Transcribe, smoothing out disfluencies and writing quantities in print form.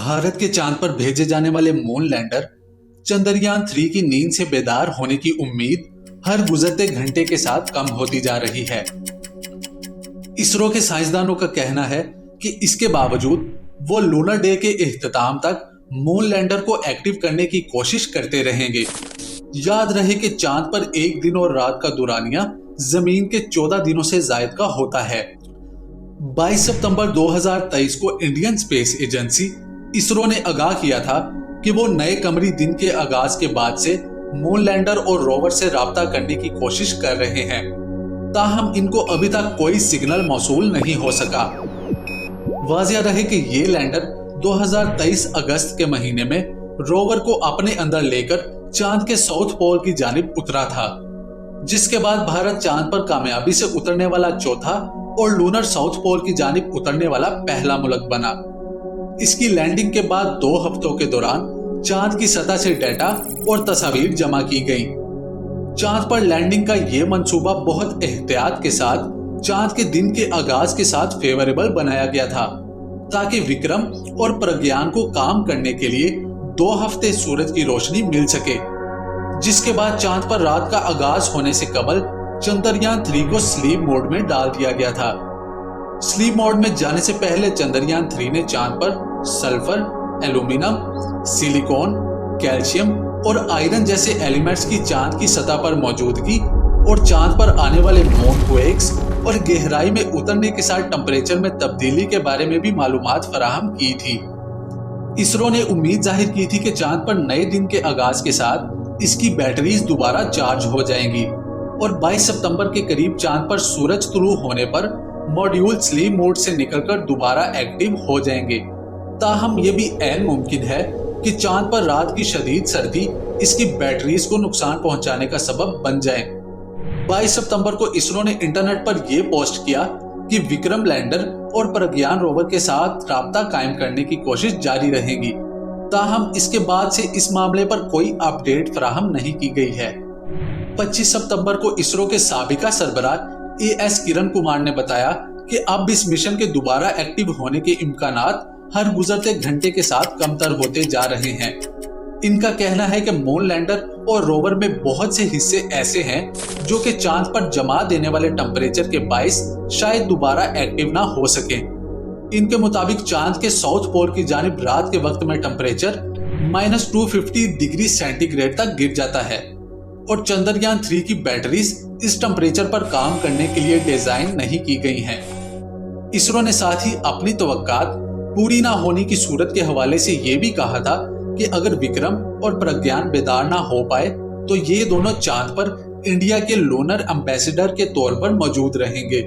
भारत के चांद पर भेजे जाने वाले मून लैंडर चंद्रयान 3 की नींद से बेदार होने की उम्मीद हर गुजरते घंटे के साथ कम होती जा रही है। इसरो के साइंसदानों का कहना है कि इसके बावजूद वो लूनर डे के इख्तिताम तक मून लैंडर को एक्टिव करने की कोशिश करते रहेंगे। याद रहे कि चांद पर एक दिन और रात का दुरानिया जमीन के 14 दिनों से ज्यादा का होता है। 22 सितंबर 2023 को इंडियन स्पेस एजेंसी इसरो ने आगाह किया था कि वो नए कमरी दिन के आगाज के बाद से मून लैंडर और रोवर से राब्ता करने की कोशिश कर रहे हैं, ताहम इनको अभी तक कोई सिग्नल मौसूल नहीं हो सका। वाजिया रहे कि ये लैंडर 2023 अगस्त के महीने में रोवर को अपने अंदर लेकर चांद के साउथ पोल की जानिब उतरा था, जिसके बाद भारत चांद पर कामयाबी से उतरने वाला चौथा और लूनर साउथ पोल की जानिब उतरने वाला पहला मुल्क बना। इसकी लैंडिंग के बाद 2 हफ्तों के दौरान चांद की सतह से डेटा और तस्वीर जमा की गई। चांद पर लैंडिंग का यह मंसूबा बहुत एहतियात के साथ चांद के दिन के आगाज के साथ फेवरेबल बनाया गया था, ताकि विक्रम और प्रज्ञान को काम करने के लिए 2 हफ्ते सूरज की रोशनी मिल सके, जिसके बाद चांद पर रात का आगाज होने से कबल चंद्रयान 3 को स्लीप मोड में डाल दिया गया था। स्लीप मोड में जाने से पहले चंद्रयान 3 ने चांद पर सल्फर, एल्यूमिनियम, सिलिकॉन, कैल्शियम और आयरन जैसे एलिमेंट्स की चांद की सतह पर मौजूदगी और चांद पर आने वाले मून क्वेक्स और गहराई में उतरने के साथ टेम्परेचर में तब्दीली के बारे में भी मालूमात फराहम की थी। इसरो ने उम्मीद जाहिर की थी कि चांद पर नए दिन के आगाज के साथ इसकी बैटरीज दोबारा चार्ज हो जाएंगी और 22 सितंबर के करीब चांद पर सूरज तुलू होने पर मॉड्यूल स्लीप मोड से निकलकर दोबारा एक्टिव हो जाएंगे। ताहम यह भी ऐन मुमकिन है कि चांद पर रात की शदीद सर्दी इसकी बैटरीज को नुकसान पहुंचाने का सबब बन जाए। 22 सितंबर को इसरो ने इंटरनेट पर यह पोस्ट किया कि विक्रम लैंडर और प्रज्ञान रोवर के साथ राब्ता कायम करने की कोशिश जारी रहेगी। ताहम इसके बाद से इस मामले पर कोई अपडेट फराहम नहीं की गई है। 25 सितंबर को इसरो के साबिका सरबराह AS किरण कुमार ने बताया कि अब इस मिशन के दोबारा एक्टिव होने के इम्कानात हर गुजरते घंटे के साथ कमतर होते जा रहे हैं। इनका कहना है कि मून लैंडर और रोवर में बहुत से हिस्से ऐसे हैं जो कि चांद पर जमा देने वाले टेम्परेचर के बाइस शायद दोबारा एक्टिव ना हो सके। इनके मुताबिक चांद के साउथ पोल की जानिब रात के वक्त में टेम्परेचर -250 डिग्री सेंटीग्रेड तक गिर जाता है और चंद्रयान 3 की बैटरीज इस टेम्परेचर पर काम करने के लिए डिजाइन नहीं की गई हैं। इसरो ने साथ ही अपनी तवक्कात पूरी ना होने की सूरत के हवाले से ये भी कहा था कि अगर विक्रम और प्रज्ञान बेदार ना हो पाए तो ये दोनों चांद पर इंडिया के लूनर एम्बेसडर के तौर पर मौजूद रहेंगे।